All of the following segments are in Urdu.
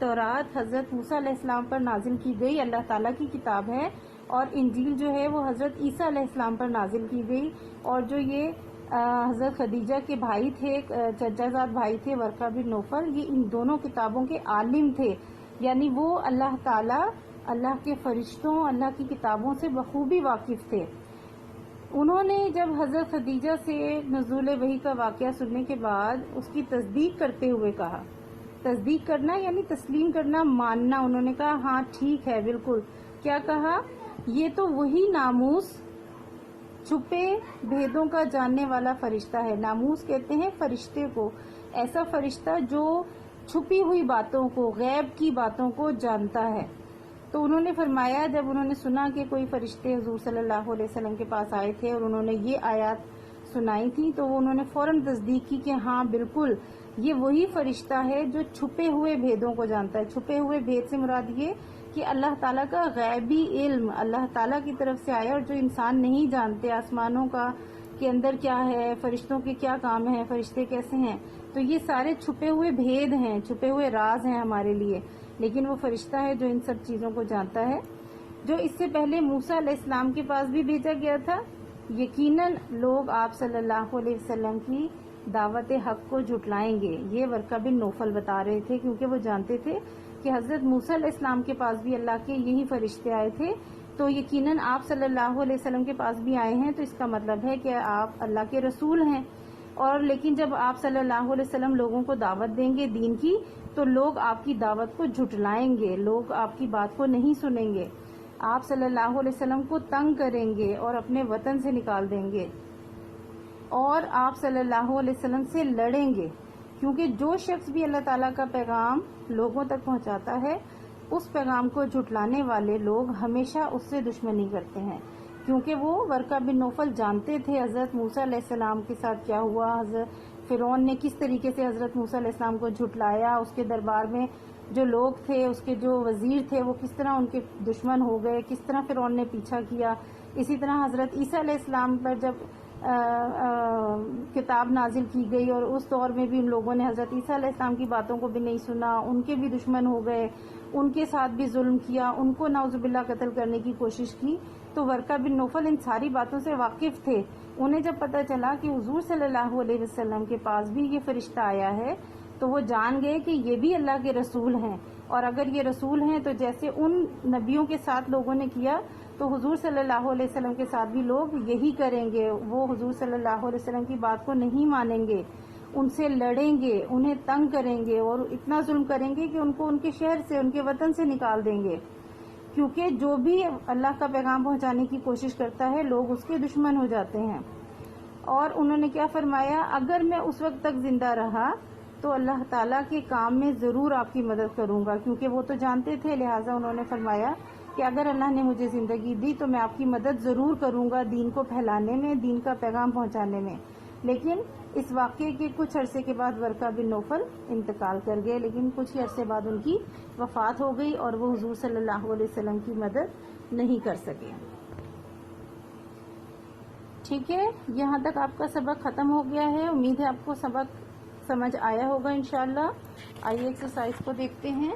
تورات حضرت موسیٰ علیہ السلام پر نازل کی گئی، اللہ تعالیٰ کی کتاب ہے، اور انجیل جو ہے وہ حضرت عیسیٰ علیہ السلام پر نازل کی گئی، اور جو یہ حضرت خدیجہ کے بھائی تھے، چچا زاد بھائی تھے ورقہ بن نوفل، یہ ان دونوں کتابوں کے عالم تھے، یعنی وہ اللہ تعالیٰ، اللہ کے فرشتوں، اللہ کی کتابوں سے بخوبی واقف تھے۔ انہوں نے جب حضرت خدیجہ سے نزول وحی کا واقعہ سننے کے بعد اس کی تصدیق کرتے ہوئے کہا، تصدیق کرنا یعنی تسلیم کرنا، ماننا، انہوں نے کہا ہاں ٹھیک ہے بالکل، کیا کہا، یہ تو وہی ناموس چھپے بھیدوں کا جاننے والا فرشتہ ہے۔ ناموس کہتے ہیں فرشتے کو، ایسا فرشتہ جو چھپی ہوئی باتوں کو، غیب کی باتوں کو جانتا ہے۔ تو انہوں نے فرمایا، جب انہوں نے سنا کہ کوئی فرشتے حضور صلی اللہ علیہ وسلم کے پاس آئے تھے اور انہوں نے یہ آیات سنائی تھی، تو انہوں نے فوراً تصدیق کی کہ ہاں بالکل یہ وہی فرشتہ ہے جو چھپے ہوئے بھیدوں کو جانتا ہے۔ چھپے ہوئے بھید سے مراد یہ کہ اللہ تعالیٰ کا غیبی علم اللہ تعالیٰ کی طرف سے آیا، اور جو انسان نہیں جانتے، آسمانوں کا کے اندر کیا ہے، فرشتوں کے کیا کام ہیں، فرشتے کیسے ہیں، تو یہ سارے چھپے ہوئے بھید ہیں، چھپے ہوئے راز ہیں ہمارے لیے، لیکن وہ فرشتہ ہے جو ان سب چیزوں کو جانتا ہے، جو اس سے پہلے موسیٰ علیہ السلام کے پاس بھی بھیجا گیا تھا۔ یقیناً لوگ آپ صلی اللہ علیہ وسلم کی دعوت حق کو جھٹلائیں گے، یہ ورقہ بن نوفل بتا رہے تھے، کیونکہ وہ جانتے تھے کہ حضرت موسیٰ علیہ السلام کے پاس بھی اللہ کے یہی فرشتے آئے تھے، تو یقیناً آپ صلی اللہ علیہ وسلم کے پاس بھی آئے ہیں، تو اس کا مطلب ہے کہ آپ اللہ کے رسول ہیں۔ اور لیکن جب آپ صلی اللہ علیہ وسلم لوگوں کو دعوت دیں گے دین کی، تو لوگ آپ کی دعوت کو جھٹلائیں گے، لوگ آپ کی بات کو نہیں سنیں گے، آپ صلی اللہ علیہ وسلم کو تنگ کریں گے اور اپنے وطن سے نکال دیں گے، اور آپ صلی اللہ علیہ وسلم سے لڑیں گے، کیونکہ جو شخص بھی اللہ تعالیٰ کا پیغام لوگوں تک پہنچاتا ہے، اس پیغام کو جھٹلانے والے لوگ ہمیشہ اس سے دشمنی کرتے ہیں، کیونکہ وہ ورقہ بن نوفل جانتے تھے حضرت موسیٰ علیہ السلام کے ساتھ کیا ہوا، حضرت فرعون نے کس طریقے سے حضرت موسیٰ علیہ السلام کو جھٹلایا، اس کے دربار میں جو لوگ تھے، اس کے جو وزیر تھے، وہ کس طرح ان کے دشمن ہو گئے، کس طرح فرعون نے پیچھا کیا۔ اسی طرح حضرت عیسیٰ علیہ السلام پر جب کتاب نازل کی گئی، اور اس دور میں بھی ان لوگوں نے حضرت عیسیٰ علیہ السلام کی باتوں کو بھی نہیں سنا، ان کے بھی دشمن ہو گئے، ان کے ساتھ بھی ظلم کیا، ان کو نعوذ باللہ قتل کرنے کی کوشش کی۔ تو ورقہ بن نوفل ان ساری باتوں سے واقف تھے۔ انہیں جب پتہ چلا کہ حضور صلی اللہ علیہ وسلم کے پاس بھی یہ فرشتہ آیا ہے، تو وہ جان گئے کہ یہ بھی اللہ کے رسول ہیں، اور اگر یہ رسول ہیں تو جیسے ان نبیوں کے ساتھ لوگوں نے کیا، تو حضور صلی اللہ علیہ وسلم کے ساتھ بھی لوگ یہی کریں گے، وہ حضور صلی اللہ علیہ وسلم کی بات کو نہیں مانیں گے، ان سے لڑیں گے، انہیں تنگ کریں گے، اور اتنا ظلم کریں گے کہ ان کو ان کے شہر سے، ان کے وطن سے نکال دیں گے، کیونکہ جو بھی اللہ کا پیغام پہنچانے کی کوشش کرتا ہے لوگ اس کے دشمن ہو جاتے ہیں۔ اور انہوں نے کیا فرمایا، اگر میں اس وقت تک زندہ رہا تو اللہ تعالیٰ کے کام میں ضرور آپ کی مدد کروں گا، کیونکہ وہ تو جانتے تھے، لہٰذا انہوں نے فرمایا کہ اگر اللہ نے مجھے زندگی دی تو میں آپ کی مدد ضرور کروں گا دین کو پھیلانے میں، دین کا پیغام پہنچانے میں۔ لیکن اس واقعے کے کچھ عرصے کے بعد ورقہ بن نوفل انتقال کر گئے، لیکن کچھ ہی عرصے بعد ان کی وفات ہو گئی، اور وہ حضور صلی اللہ علیہ وسلم کی مدد نہیں کر سکے۔ ٹھیک ہے، یہاں تک آپ کا سبق ختم ہو گیا ہے، امید ہے آپ کو سبق سمجھ آیا ہوگا انشاءاللہ۔ آئیے ایکسرسائز کو دیکھتے ہیں۔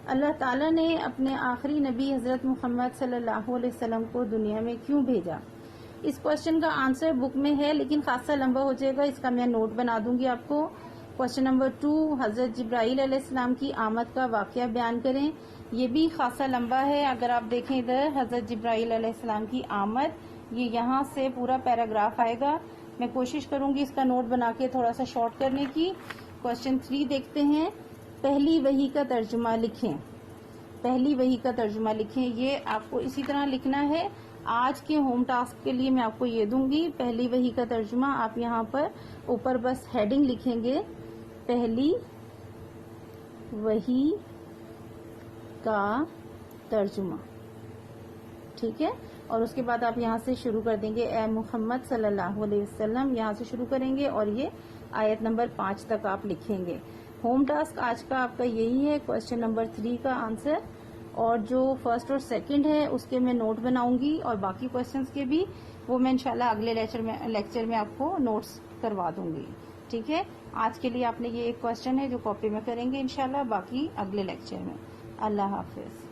اللہ تعالیٰ نے اپنے آخری نبی حضرت محمد صلی اللہ علیہ وسلم کو دنیا میں کیوں بھیجا؟ اس کوشچن کا آنسر بک میں ہے، لیکن خاصا لمبا ہو جائے گا، اس کا میں نوٹ بنا دوں گی آپ کو۔ کوشچن نمبر 2، حضرت جبرائیل علیہ السلام کی آمد کا واقعہ بیان کریں، یہ بھی خاصا لمبا ہے۔ اگر آپ دیکھیں ادھر، حضرت جبرائیل علیہ السلام کی آمد، یہ یہاں سے پورا پیراگراف آئے گا، میں کوشش کروں گی اس کا نوٹ بنا کے تھوڑا سا شارٹ کرنے کی۔ کوشچن 3 دیکھتے ہیں، پہلی وحی کا ترجمہ لکھیں۔ پہلی وحی کا ترجمہ لکھیں، یہ آپ کو اسی طرح لکھنا ہے۔ آج کے ہوم ٹاسک کے لیے میں آپ کو یہ دوں گی، پہلی وحی کا ترجمہ۔ آپ یہاں پر اوپر بس ہیڈنگ لکھیں گے، پہلی وحی کا ترجمہ، ٹھیک ہے؟ اور اس کے بعد آپ یہاں سے شروع کر دیں گے، اے محمد صلی اللہ علیہ وسلم، یہاں سے شروع کریں گے، اور یہ آیت نمبر 5 تک آپ لکھیں گے۔ ہوم ٹاسک آج کا آپ کا یہی ہے، کوشچن نمبر 3 کا آنسر، اور جو فرسٹ اور سیکنڈ ہے اس کے میں نوٹ بناؤں گی، اور باقی کوشچنس کے بھی وہ میں انشاءاللہ اگلے لیکچر میں آپ کو نوٹس کروا دوں گی۔ ٹھیک ہے. آج کے لیے آپ نے یہ ایک کوشچن ہے جو کاپی میں کریں گے انشاءاللہ، باقی اگلے لیکچر میں. اللہ حافظ.